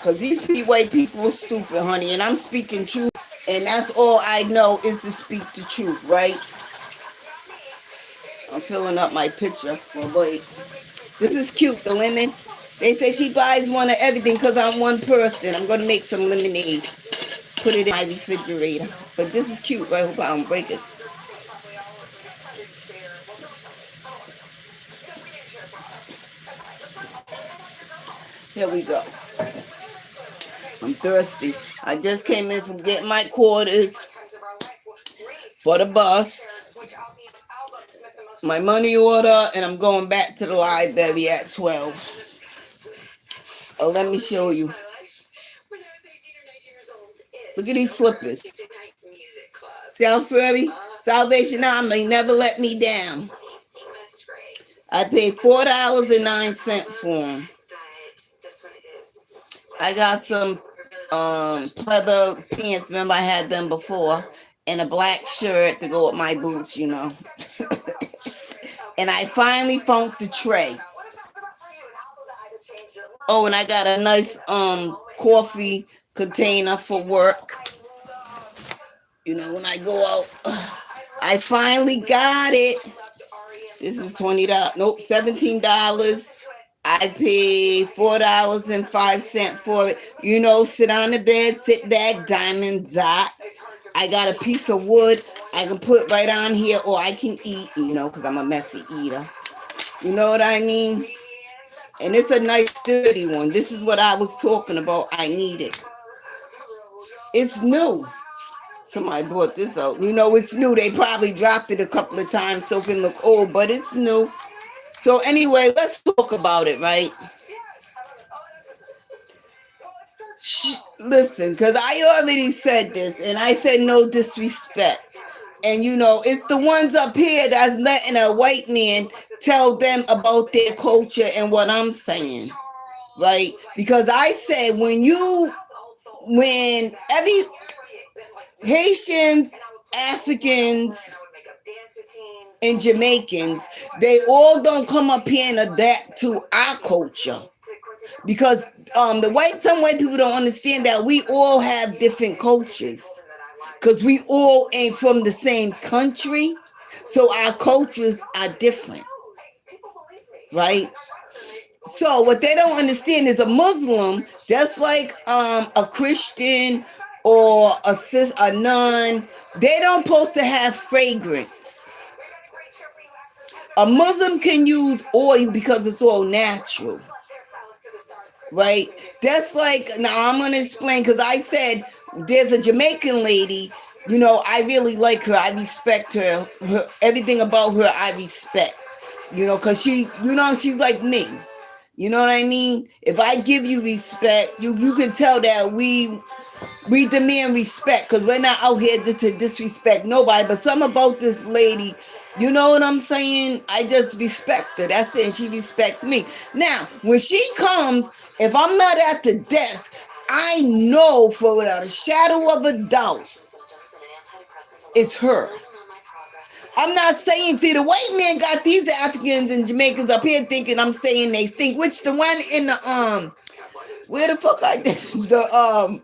Because these white people are stupid, honey, and I'm speaking truth. And that's all I know is to speak the truth, right? I'm filling up my picture. Oh, wait. This is cute, the lemon. They say she buys one of everything because I'm one person. I'm going to make some lemonade. Put it in my refrigerator. But this is cute. I hope I don't break it. Here we go. I'm thirsty. I just came in from getting my quarters for the bus, my money order, and I'm going back to the library at 12. Oh, let me show you. Look at these slippers. See how furry? Salvation Army never let me down. I paid $4.09 for them. I got some pleather pants. Remember I had them before. And a black shirt to go with my boots, you know. And I finally found the tray. Oh, and I got a nice coffee container for work. You know, when I go out, I finally got it. This is $20. Nope, $17. I paid $4.05 for it. You know, sit on the bed, sit back, diamond dot. I got a piece of wood I can put right on here, or I can eat, you know, because I'm a messy eater. You know what I mean? And it's a nice sturdy one. This is what I was talking about. I need it. It's new. Somebody brought this out. You know, it's new. They probably dropped it a couple of times so it can look old, but it's new. So anyway, let's talk about it, right? Listen, because I already said this, and I said no disrespect. And you know, it's the ones up here that's letting a white man tell them about their culture and what I'm saying, right? Because I said when every Haitians, Africans, and Jamaicans, they all don't come up here and adapt to our culture. Because some white people don't understand that we all have different cultures. Because we all ain't from the same country. So our cultures are different. Right? So what they don't understand is a Muslim, just like a Christian or a nun, they don't supposed to have fragrance. A Muslim can use oil because it's all natural. Right? That's like, now I'm going to explain, because I said there's a Jamaican lady, you know, I really like her. I respect her. Everything about her, I respect. You know, because she's like me. You know what I mean? If I give you respect, you can tell that we demand respect, because we're not out here just to disrespect nobody. But something about this lady, you know what I'm saying? I just respect her. That's it. And she respects me. Now, when she comes, if I'm not at the desk, I know for without a shadow of a doubt, it's her. I'm not saying, see, the white man got these Africans and Jamaicans up here thinking I'm saying they stink, which the one in the, where the fuck I did, the,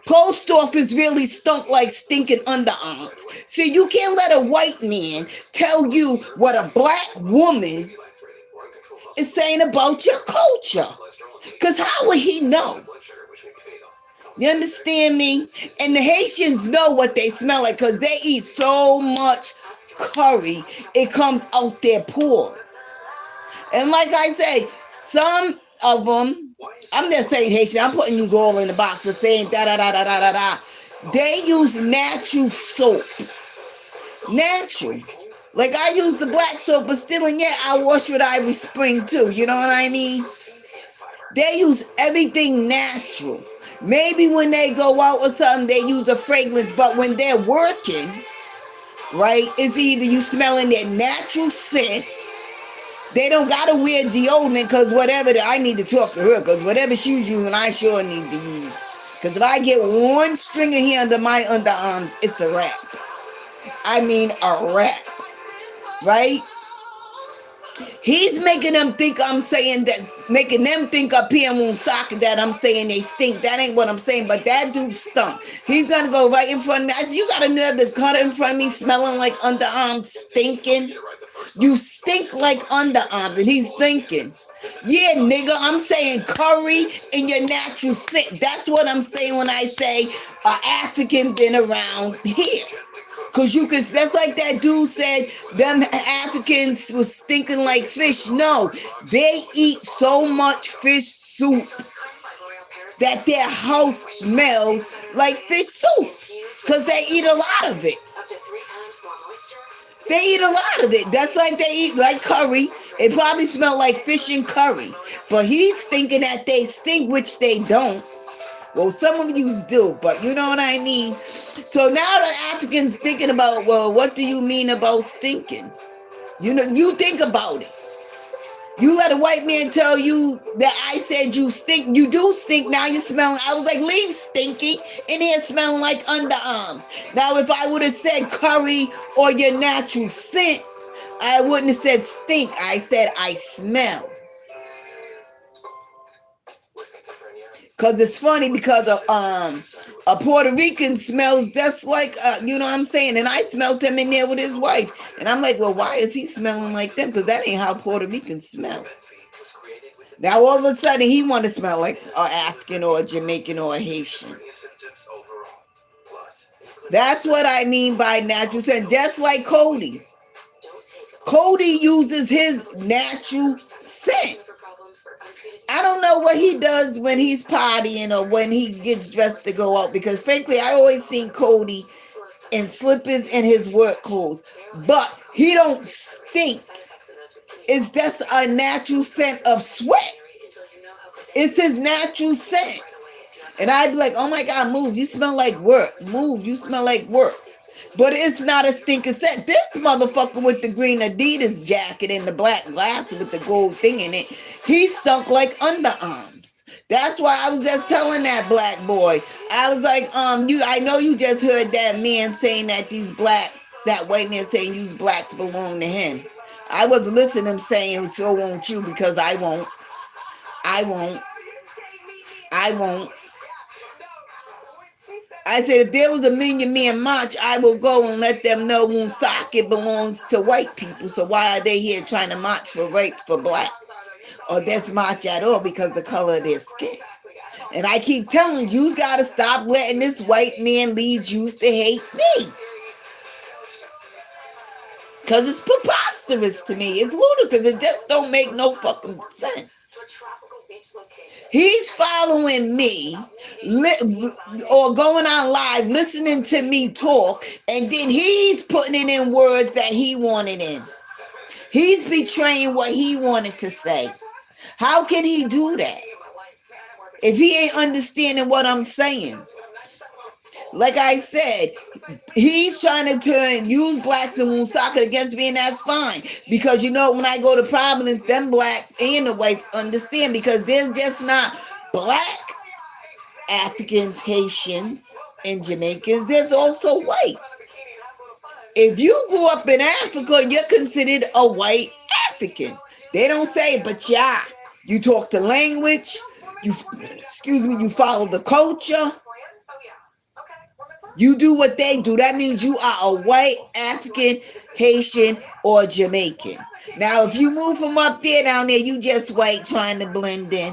post office really stunk like stinking underarms. See, you can't let a white man tell you what a black woman is saying about your culture. Because how would he know? You understand me? And the Haitians know what they smell like, because they eat so much curry, it comes out their pores. And like I say, some of them, I'm not saying Haitian, I'm putting you all in the box of saying da da da da da da da. They use natural soap. Natural. Like I use the black soap, but still, and yet I wash with Irish Spring too. You know what I mean? They use everything natural. Maybe when they go out or something, they use a fragrance, but when they're working, right, it's either you smelling their natural scent. They don't gotta wear deodorant, because I need to talk to her, because whatever she's using, I sure need to use. Because if I get one string of hair under my underarms, it's a wrap. I mean a wrap. Right? He's making them think I'm saying that, making them think up here in Woonsocket that I'm saying they stink. That ain't what I'm saying, but that dude stunk. He's gonna go right in front of me. I said, you got another cut in front of me smelling like underarms stinking? You stink like underarms. And he's thinking, yeah, nigga, I'm saying curry in your natural scent. That's what I'm saying when I say African been around here. Cause you could, that's like that dude said, them Africans was stinking like fish. No, they eat so much fish soup that their house smells like fish soup. Cause they eat a lot of it. They eat a lot of it. That's like they eat like curry. It probably smell like fish and curry. But he's thinking that they stink, which they don't. Well, some of you do, but you know what I mean? So now the Africans thinking about, well, what do you mean about stinking? You know, you think about it. You let a white man tell you that I said you stink. You do stink. Now you're smelling. I was like, leave stinky in here smelling like underarms. Now, if I would have said curry or your natural scent, I wouldn't have said stink. I said I smell. Cause it's funny because a Puerto Rican smells just like you know what I'm saying, and I smelled him in there with his wife, and I'm like, well, why is he smelling like them? Because that ain't how Puerto Ricans smell. Now all of a sudden he want to smell like an African or a Jamaican or a Haitian. That's what I mean by natural scent. Just like Cody. Cody uses his natural scent. I don't know what he does when he's partying or when he gets dressed to go out, because frankly, I always seen Cody in slippers and his work clothes, but he don't stink. It's just a natural scent of sweat. It's his natural scent. And I'd be like, oh my God, move, you smell like work. Move, you smell like work. But it's not a stinking scent. This motherfucker with the green Adidas jacket and the black glasses with the gold thing in it, he stunk like underarms. That's why I was just telling that black boy. I was like, I know you just heard that man saying that that white man saying you blacks belong to him. I wasn't listening to him saying, so won't you, because I won't. I said, if there was a Million Man March, I will go and let them know Woonsocket belongs to white people. So why are they here trying to march for rights for blacks? Or this march at all because the color of their skin. And I keep telling you, got to stop letting this white man lead you to hate me. Because it's preposterous to me. It's ludicrous. It just don't make no fucking sense. He's following me or going on live, listening to me talk, and then he's putting it in words that he wanted in. He's betraying what he wanted to say. How can he do that if he ain't understanding what I'm saying? Like I said, he's trying to use blacks and Woonsocket against me, and that's fine. Because you know, when I go to Providence, them blacks and the whites understand, because there's just not black Africans, Haitians, and Jamaicans. There's also white. If you grew up in Africa, you're considered a white African. They don't say it, but yeah, you talk the language, you follow the culture. You do what they do. That means you are a white African, Haitian, or Jamaican. Now, if you move from up there down there, you just white trying to blend in.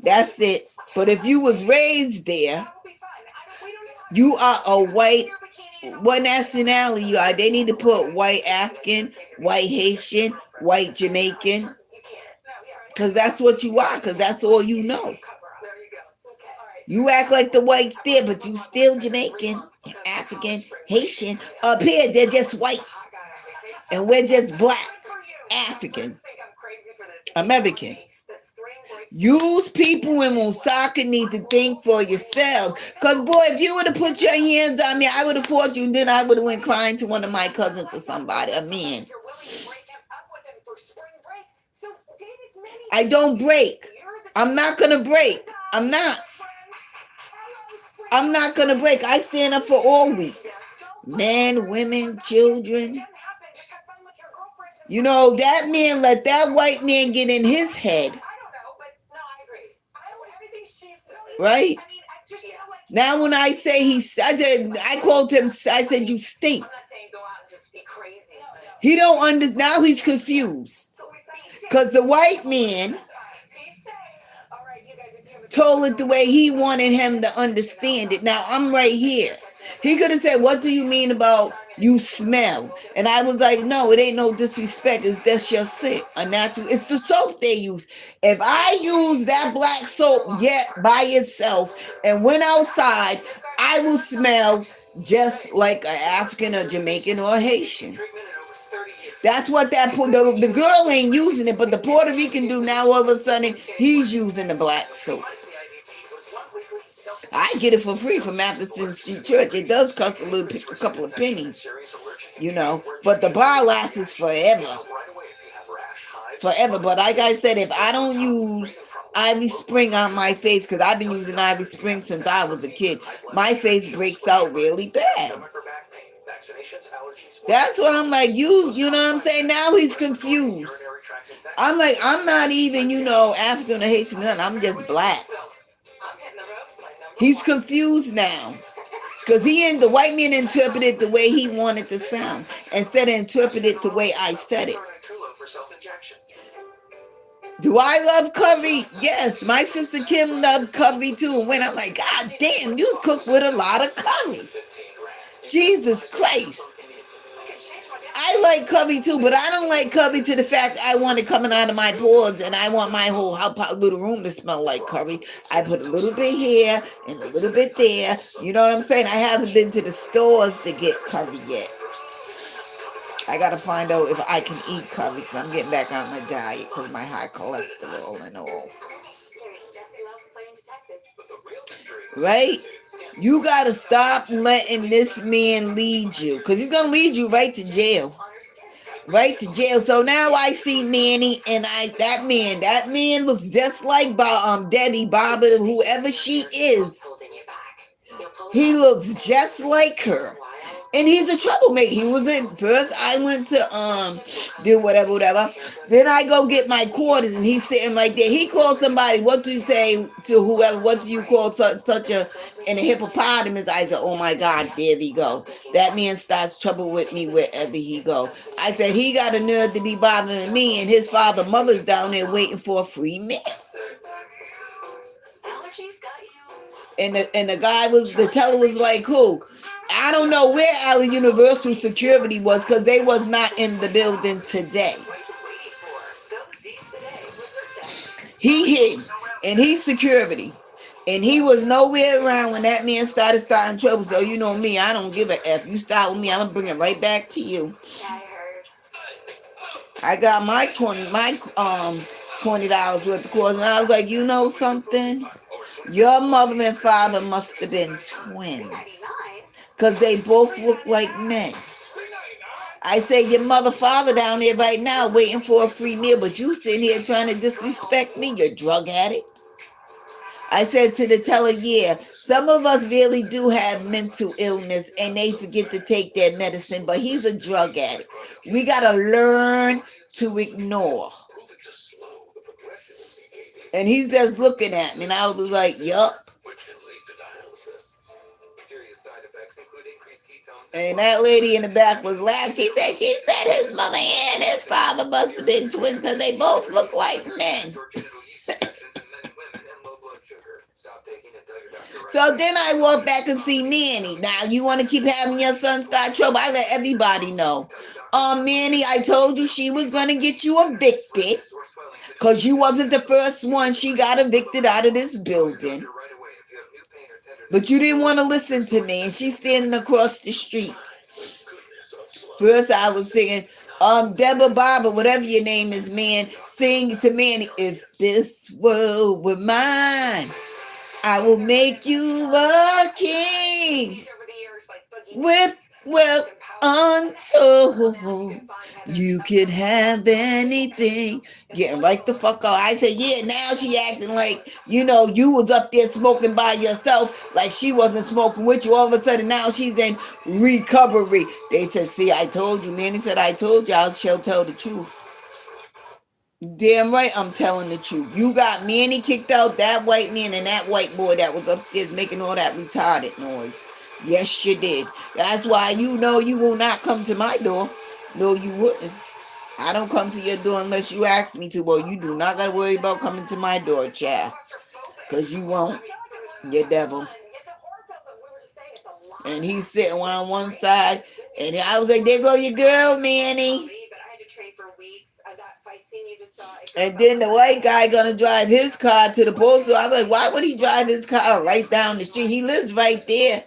That's it. But if you was raised there, you are a white. What nationality you are? They need to put white African, white Haitian, white Jamaican. Because that's what you are. Because that's all you know. You act like the whites there, but you still Jamaican, African, Haitian. Up here, they're just white. And we're just black, African, American. Use people in Woonsocket need to think for yourself. Because, boy, if you would have put your hands on me, I would have fought you, and then I would have went crying to one of my cousins or somebody, a man. I don't break. I'm not going to break. I'm not going to break. I stand up for all weak. Men, women, children. You know, that man let that white man get in his head. Right? Now when I say I called him, I said, you stink. He don't understand. Now he's confused. Because the white man told it the way he wanted him to understand it. Now I'm right here. He could have said, what do you mean about you smell? And I was like, no, it ain't no disrespect. It's that's your scent. A natural. It's the soap they use. If I use that black soap yet by itself and went outside, I will smell just like an African or Jamaican or Haitian. That's what the girl ain't using it, but the Puerto Rican do now. All of a sudden, he's using the black soap. I get it for free from Matheson Street Church. It does cost a couple of pennies, you know, but the bar lasts forever. Forever. But like I said, if I don't use Ivy Spring on my face, because I've been using Ivy Spring since I was a kid, my face breaks out really bad. That's what I'm like, you know what I'm saying? Now he's confused. I'm like, I'm not even, African or Haitian, nothing. I'm just black. He's confused now. Because the white man interpreted the way he wanted to sound instead of interpreted the way I said it. Do I love curry? Yes. My sister Kim loved curry too. And when I'm like, God damn, you cook with a lot of curry. Jesus Christ. I like curry too, but I don't like curry to the fact I want it coming out of my pores and I want my whole little room to smell like curry. I put a little bit here and a little bit there. You know what I'm saying? I haven't been to the stores to get curry yet. I got to find out if I can eat curry because I'm getting back on my diet because of my high cholesterol and all. Right? You got to stop letting this man lead you because he's going to lead you right to jail. Right to jail. So now I see Nanny and that man looks just like Debbie, Bobby, whoever she is. He looks just like her. And he's a troublemaker. He was first I went to do whatever. Then I go get my quarters and he's sitting like that. He called somebody, what do you say to whoever, what do you call such a hippopotamus? I said, oh my God, there we go. That man starts trouble with me wherever he go. I said, he got a nerve to be bothering me and his mother's down there waiting for a free meal. And the teller was like, who? I don't know where Allen Universal Security was because they was not in the building today. He hid and he's security. And he was nowhere around when that man started trouble. So you know me, I don't give a F. You start with me, I'm gonna bring it right back to you. I got my $20 worth of course, and I was like, you know something? Your mother and father must have been twins. Because they both look like men. I say your father down there right now waiting for a free meal, but you sitting here trying to disrespect me, you drug addict. I said to the teller, yeah, some of us really do have mental illness and they forget to take their medicine, but he's a drug addict. We got to learn to ignore. And he's just looking at me, and I was like, yup. And that lady in the back was laughing. She said his mother and his father must have been twins because they both look like men. So then I walk back and see Manny. Now, you want to keep having your son start trouble? I let everybody know. Manny, I told you she was going to get you evicted because you wasn't the first one. She got evicted out of this building. But you didn't want to listen to me, and she's standing across the street. First, I was singing, Deborah Barber, whatever your name is, man, sing to Manny, if this world were mine, I will make you a king with wealth untold. You can have anything. Getting right the fuck out. I said, yeah, now she acting like, you was up there smoking by yourself, like she wasn't smoking with you. All of a sudden, now she's in recovery. They said, see, I told you, man. He said, I told y'all she'll tell the truth. Damn right, I'm telling the truth. You got Manny kicked out, that white man and that white boy that was upstairs making all that retarded noise. Yes, you did. That's why you know you will not come to my door. No, you wouldn't. I don't come to your door unless you ask me to. Well, you do not got to worry about coming to my door, child. Because you won't. You devil. And he's sitting on one side. And I was like, there go your girl, Manny. And then the white guy gonna drive his car to the post office. I'm like, why would he drive his car right down the street? He lives right there.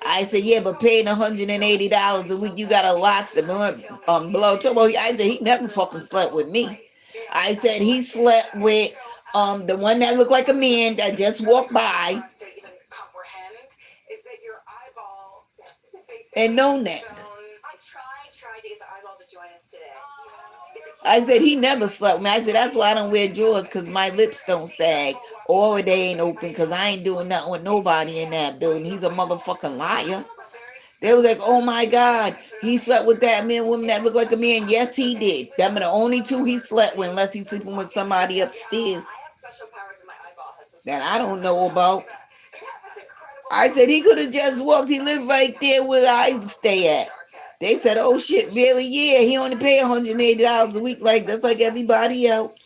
I said, yeah, but paying $180 a week, you got a lot to blow. I said, he never fucking slept with me. I said, he slept with the one that looked like a man that just walked by. And no neck. I said, he never slept with me. I said, that's why I don't wear drawers, because my lips don't sag. Or they ain't open, because I ain't doing nothing with nobody in that building. He's a motherfucking liar. They were like, oh my God, he slept with that man, woman that looked like a man. Yes, he did. Them are the only two he slept with, unless he's sleeping with somebody upstairs that I don't know about. I said, he could have just walked. He lived right there where I stay at. They said, oh shit, really? Yeah, he only paid $180 a week, like that's like everybody else.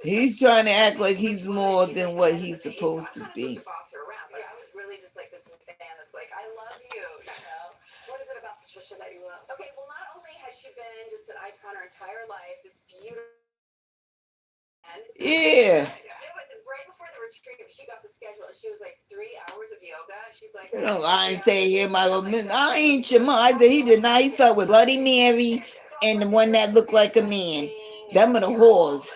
He's trying to act like he's more than what he's supposed to be. Yeah. You know, I ain't say here, my little man. I ain't your mom. I said he did not. He slept with Bloody Mary and the one that looked like a man. Them are the whores.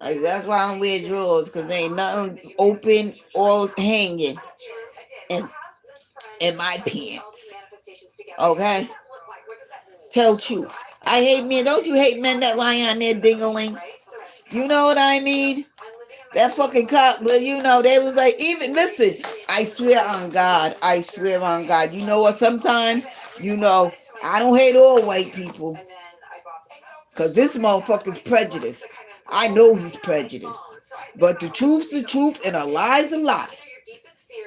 I said, that's why I don't wear drawers, because ain't nothing open or hanging in my pants. Okay? Tell truth. I hate men. Don't you hate men that lie on their dingling? You know what I mean? That fucking cop, but they was like, even, listen, I swear on God, you know what, sometimes, I don't hate all white people, because this motherfucker's prejudiced. I know he's prejudiced, but the truth's the truth, and a lie's a lie.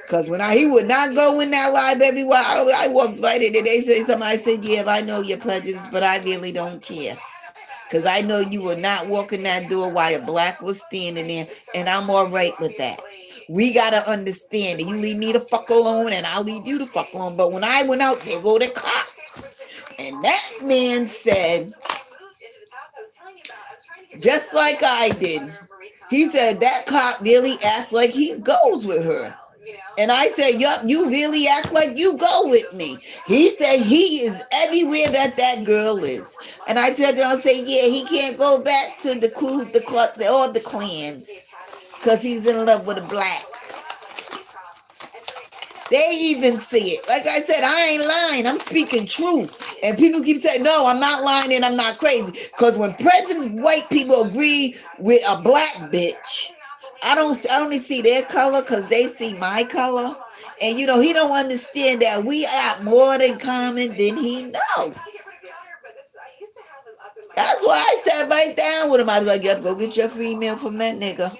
Because when he would not go in that lie, baby, I walked right in and they say something, I said, yeah, I know you're prejudiced, but I really don't care. Because I know you would not walk in that door while a black was standing there, and I'm all right with that. We got to understand that you leave me the fuck alone, and I'll leave you the fuck alone. But when I went out, there go the cop. And that man said, just like I did, he said, that cop really acts like he goes with her. And I said, yup, you really act like you go with me. He said he is everywhere that girl is. And I told him, I said, yeah, he can't go back to the clues, the clubs, or the clans, because he's in love with a black. They even see it. Like I said, I ain't lying. I'm speaking truth. And people keep saying, no, I'm not lying and I'm not crazy. Because when prejudiced white people agree with a black bitch, I only see their color because they see my color. And, he don't understand that we have more in common than he knows. That's why I sat right down with him. I was like, yep, go get your free meal from that nigga.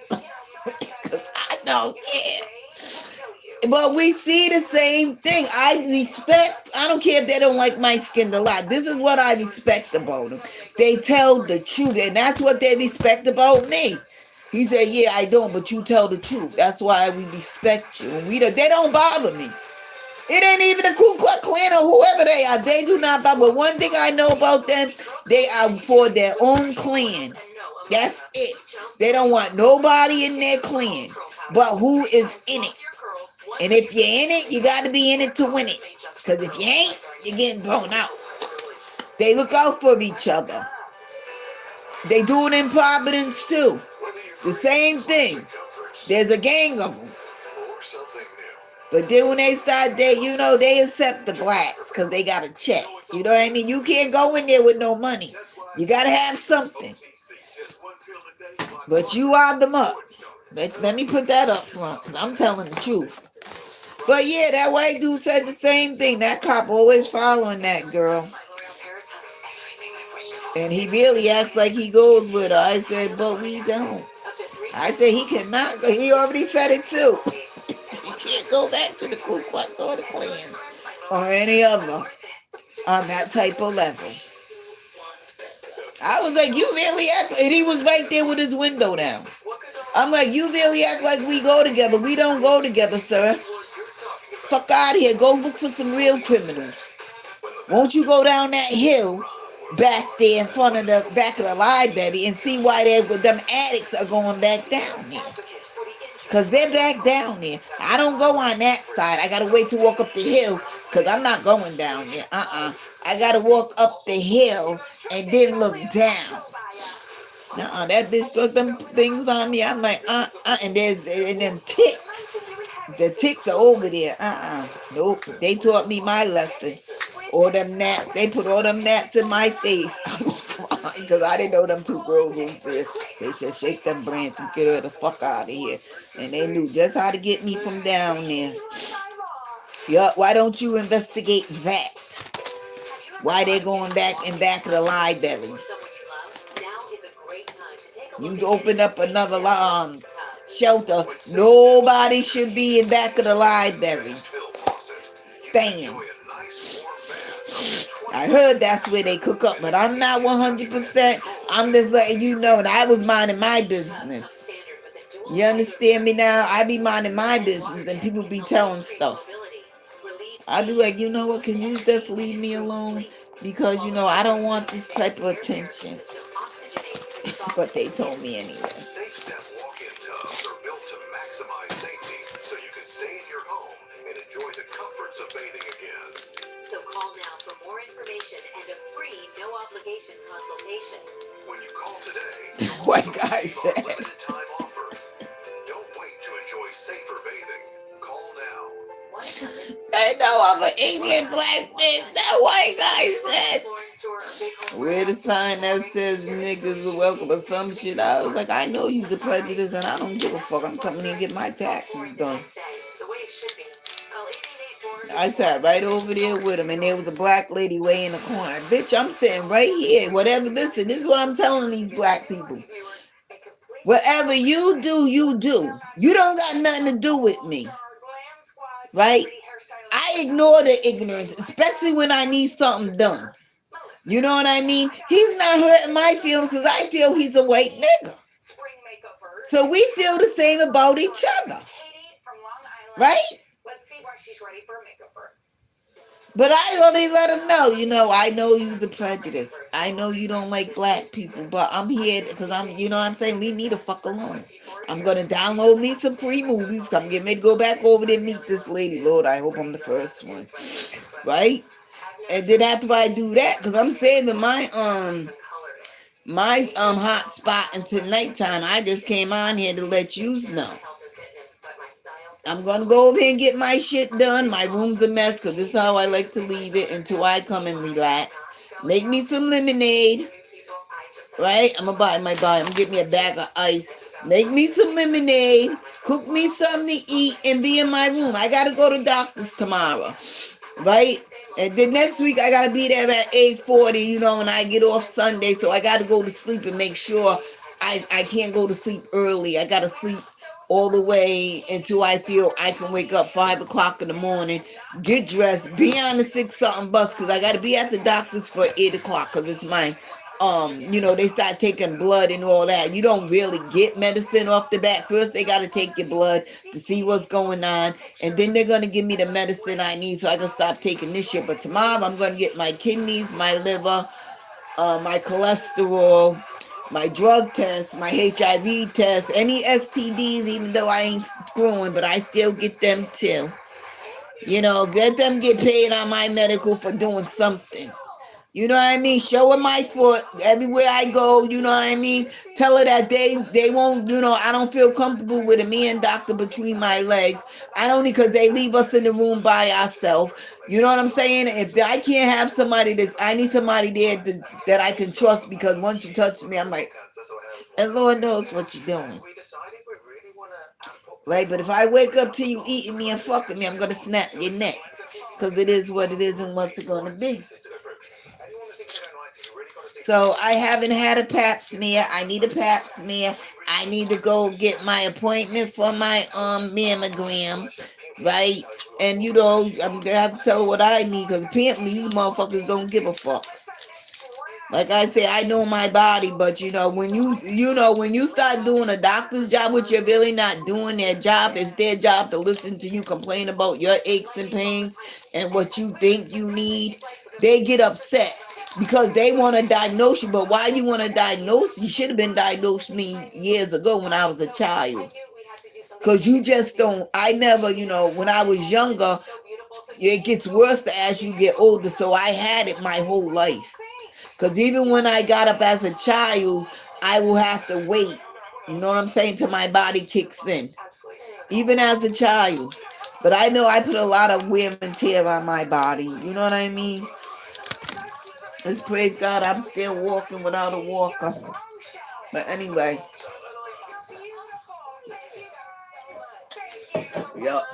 Because I don't care. But we see the same thing. I don't care if they don't like my skin a lot. This is what I respect about them. They tell the truth, and that's what they respect about me. He said, yeah, I don't, but you tell the truth. That's why we respect you. And they don't bother me. It ain't even the Ku Klux Klan or whoever they are. They do not bother. But one thing I know about them, they are for their own clan. That's it. They don't want nobody in their clan but who is in it. And if you're in it, you got to be in it to win it. Because if you ain't, you're getting thrown out. They look out for each other. They do it in Providence too. The same thing. There's a gang of them. But then when they start, they accept the blacks because they got a check. You know what I mean? You can't go in there with no money. You got to have something. But you are them up. Let me put that up front because I'm telling the truth. But yeah, that white dude said the same thing. That cop always following that girl. And he really acts like he goes with her. I said, but we don't. I said he cannot go. He already said it too. He can't go back to the Ku Klux or the Klan or any other on that type of level. I was like, you really act, and he was right there with his window down. I'm like, you really act like we go together. We don't go together, sir. Fuck out of here. Go look for some real criminals. Won't you go down that hill back there in front of the back of the library and see why them addicts are going back down there? Because they're back down there. I don't go on that side. I got to wait to walk up the hill because I'm not going down there. I got to walk up the hill and then look down. That bitch looked them things on me. I'm like, and them ticks. The ticks are over there. Nope. They taught me my lesson. All them gnats. They put all them gnats in my face. I was crying because I didn't know them two girls was there. They said, shake them branches, get her the fuck out of here. And they knew just how to get me from down there. Yup, why don't you investigate that? Why they going back of the library? You open up another shelter. Nobody should be in back of the library. Staying. I heard that's where they cook up, but I'm not 100%. I'm just letting you know that I was minding my business. You understand me now? I be minding my business and people be telling stuff. I be like, you know what? Can you just leave me alone? Because, I don't want this type of attention. But they told me anyway. SafeStep walk-in tubs are built to maximize safety so you can stay in your home and enjoy the comforts of bathing again. So call now for more information and a free no-obligation consultation. When you call today, the white guy said, limited time offer. Don't wait to enjoy safer bathing. Call now. They know I'm an England black bitch. That white guy said. Wear the sign that says niggas are welcome or some shit. I was like, I know you's a prejudice and I don't give a fuck. I'm coming in and get my taxes done. I sat right over there with him and there was a black lady way in the corner. Bitch, I'm sitting right here. Whatever this is what I'm telling these black people. Whatever you do, you do. You don't got nothing to do with me. Right? I ignore the ignorance, especially when I need something done. You know what I mean? He's not hurting my feelings because I feel he's a white nigga. So we feel the same about each other. Right? But I already let him know, I know you's a prejudice. I know you don't like black people, but I'm here because I'm saying? Leave me the fuck alone. I'm going to download me some free movies. I'm getting ready to go back over there and meet this lady. Lord, I hope I'm the first one. Right? And then after I do that, because I'm saving my hot spot until nighttime, I just came on here to let you know. I'm going to go over here and get my shit done. My room's a mess because this is how I like to leave it until I come and relax. Make me some lemonade. Right? I'm going to I'm going to get me a bag of ice. Make me some lemonade. Cook me something to eat and be in my room. I got to go to doctor's tomorrow. Right? And then next week I gotta be there at 8:40, and I get off Sunday, so I gotta go to sleep and make sure I can't go to sleep early. I gotta sleep all the way until I feel I can wake up 5 o'clock in the morning, get dressed, be on the 6-something bus, because I gotta be at the doctor's for 8 o'clock, because it's my they start taking blood and all that. You don't really get medicine off the bat. First, they got to take your blood to see what's going on. And then they're going to give me the medicine I need so I can stop taking this shit. But tomorrow, I'm going to get my kidneys, my liver, my cholesterol, my drug test, my HIV test, any STDs, even though I ain't screwing, but I still get them too. Get paid on my medical for doing something. You know what I mean? Show her my foot everywhere I go. You know what I mean? Tell her that they won't. You know, I don't feel comfortable with a man doctor between my legs. I don't because they leave us in the room by ourselves. You know what I'm saying? If I can't have somebody that I need somebody there that I can trust because once you touch me, I'm like, and Lord knows what you're doing. Right? But if I wake up to you eating me and fucking me, I'm gonna snap your neck because it is what it is and what's it gonna be. So I haven't had a pap smear. I need a pap smear. I need to go get my appointment for my mammogram, right? And you know, I'm gonna have to tell her what I need because apparently these motherfuckers don't give a fuck. Like I say, I know my body, but you know, when you start doing a doctor's job, which you're really not doing their job, it's their job to listen to you complain about your aches and pains and what you think you need. They get upset because they want to diagnose you, but why you want to diagnose? You should have been diagnosed me years ago when I was a child. Because you just don't, I never, when I was younger, it gets worse as you get older, so I had it my whole life. Because even when I got up as a child, I will have to wait. You know what I'm saying? Till my body kicks in. Even as a child. But I know I put a lot of wear and tear on my body. You know what I mean? Let's praise God, I'm still walking without a walker. But anyway. Yup.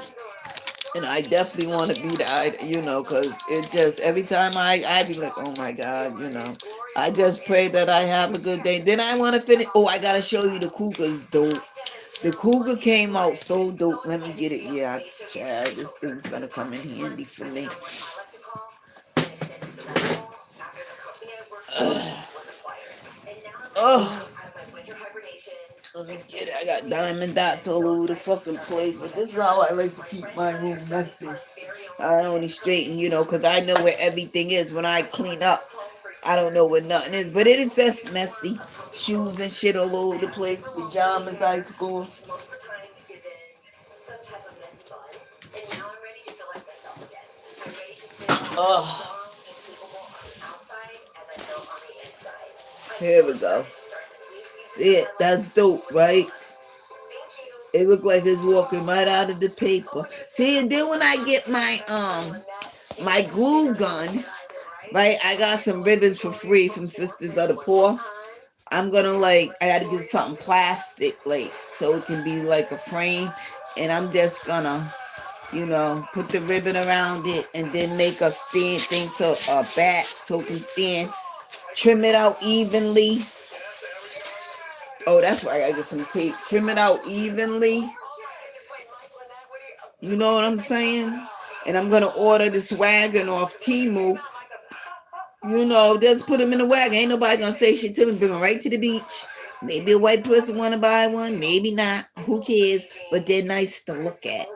And I definitely want to be that, because it just, every time I be like, oh my God, I just pray that I have a good day. Then I want to finish. Oh, I got to show you the Cougar's dope. The Cougar came out so dope. Let me get it. Yeah, child, this thing's going to come in handy for me. Oh. Let me get it. I got diamond dots all over the fucking place. But this is how I like to keep my room messy. I only straighten, because I know where everything is. When I clean up, I don't know where nothing is. But it is just messy. Shoes and shit all over the place. Pajamas I took off. Oh. Here we go. See it? That's dope, right? It looked like it's walking right out of the paper. See, and then when I get my glue gun, right? I got some ribbons for free from Sisters of the Poor. I'm gonna I gotta get something plastic, so it can be like a frame, and I'm just gonna, put the ribbon around it, and then make a stand thing so a back so it can stand. Trim it out evenly. Oh, that's why I gotta get some tape. Trim it out evenly. You know what I'm saying? And I'm gonna order this wagon off Temu. Just put them in the wagon. Ain't nobody gonna say shit to me. Bring them right to the beach. Maybe a white person wanna buy one. Maybe not. Who cares? But they're nice to look at.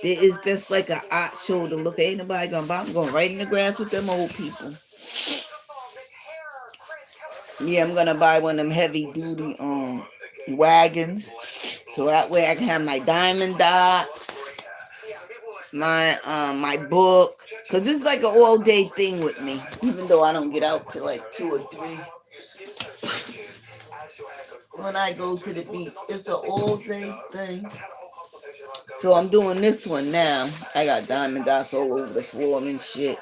There is just like an art show to look at. Ain't nobody gonna buy. I'm going right in the grass with them old people. Yeah, I'm gonna buy one of them heavy duty wagons. So that way I can have my diamond dots, my book, cause it's like an all day thing with me. Even though I don't get out till like 2 or 3. When I go to the beach, it's an all day thing. So I'm doing this one now. I got diamond dots all over the floor and shit.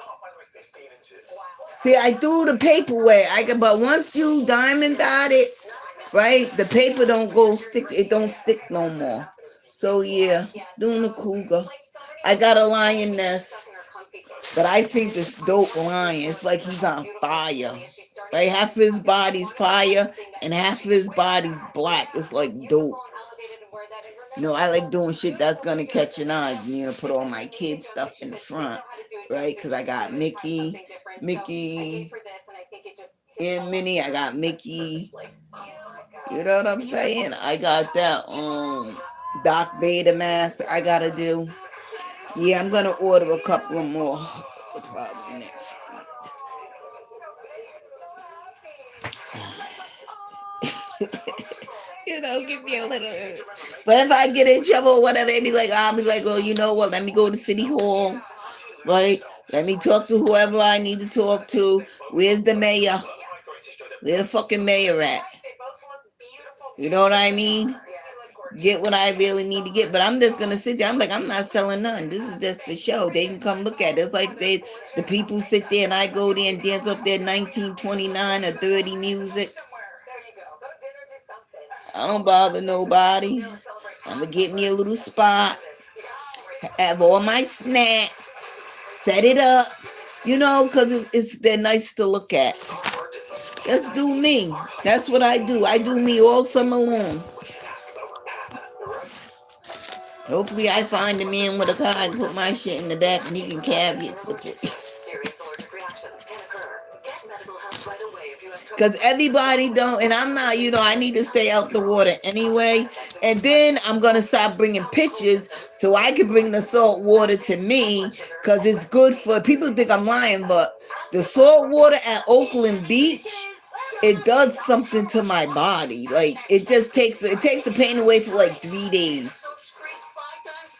See, I threw the paper away. But once you diamond dot it, right, the paper don't go stick. It don't stick no more. So yeah, doing the cougar. I got a lioness, but I think this dope lion. It's like he's on fire. Like half his body's fire and half his body's black. It's like dope. I like doing shit that's gonna catch an eye. Put all my kids stuff in the front, right? Cause I got Mickey, and Minnie. I got Mickey. You know what I'm saying? I got that Doc Vader mask I gotta do. Yeah, I'm gonna order a couple of more. Probably next. Give me a little. But if I get in trouble or whatever, I'll be like, oh, you know what? Let me go to City Hall, right? Let me talk to whoever I need to talk to. Where's the mayor? Where the fucking mayor at? You know what I mean? Get what I really need to get. But I'm just gonna sit there. I'm like, I'm not selling none. This is just for show. They can come look at it. It's like the people sit there and I go there and dance up their 1929 or 30 music. I don't bother nobody. I'm gonna get me a little spot, have all my snacks, set it up, because they're nice to look at. Let's do me. That's what I do. I do me all summer long. Hopefully I find a man with a car and put my shit in the back and he can cab it to the place. Because everybody don't, and I'm not, I need to stay out the water anyway. And then I'm going to stop bringing pictures so I can bring the salt water to me, because it's good for, people think I'm lying, but the salt water at Oakland Beach, it does something to my body. Like, it takes the pain away for like 3 days.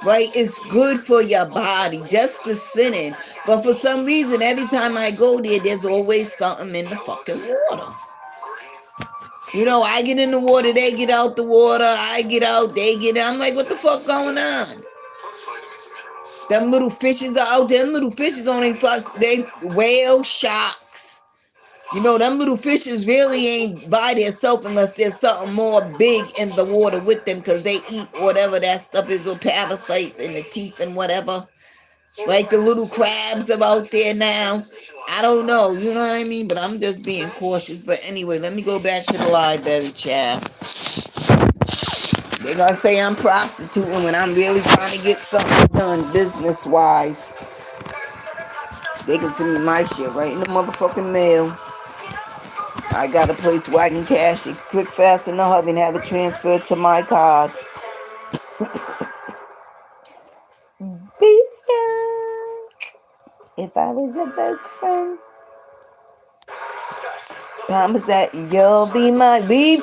Right? It's good for your body, just the sitting. But for some reason, every time I go there, there's always something in the fucking water. I get in the water, they get out the water, I get out, they get out. I'm like, what the fuck going on? Them little fishes are out there. Them little fishes only they whale sharks. Them little fishes really ain't by themselves unless there's something more big in the water with them, because they eat whatever that stuff is, or parasites in the teeth and whatever. Like the little crabs are out there now. I don't know, you know what I mean? But I'm just being cautious. But anyway, let me go back to the library, child. They're going to say I'm prostituting when I'm really trying to get something done business-wise. They can send me my shit right in the motherfucking mail. I got a place where I can cash it quick, fast, in the hub and have it transferred to my card. If I was your best friend, promise that you'll be my leave.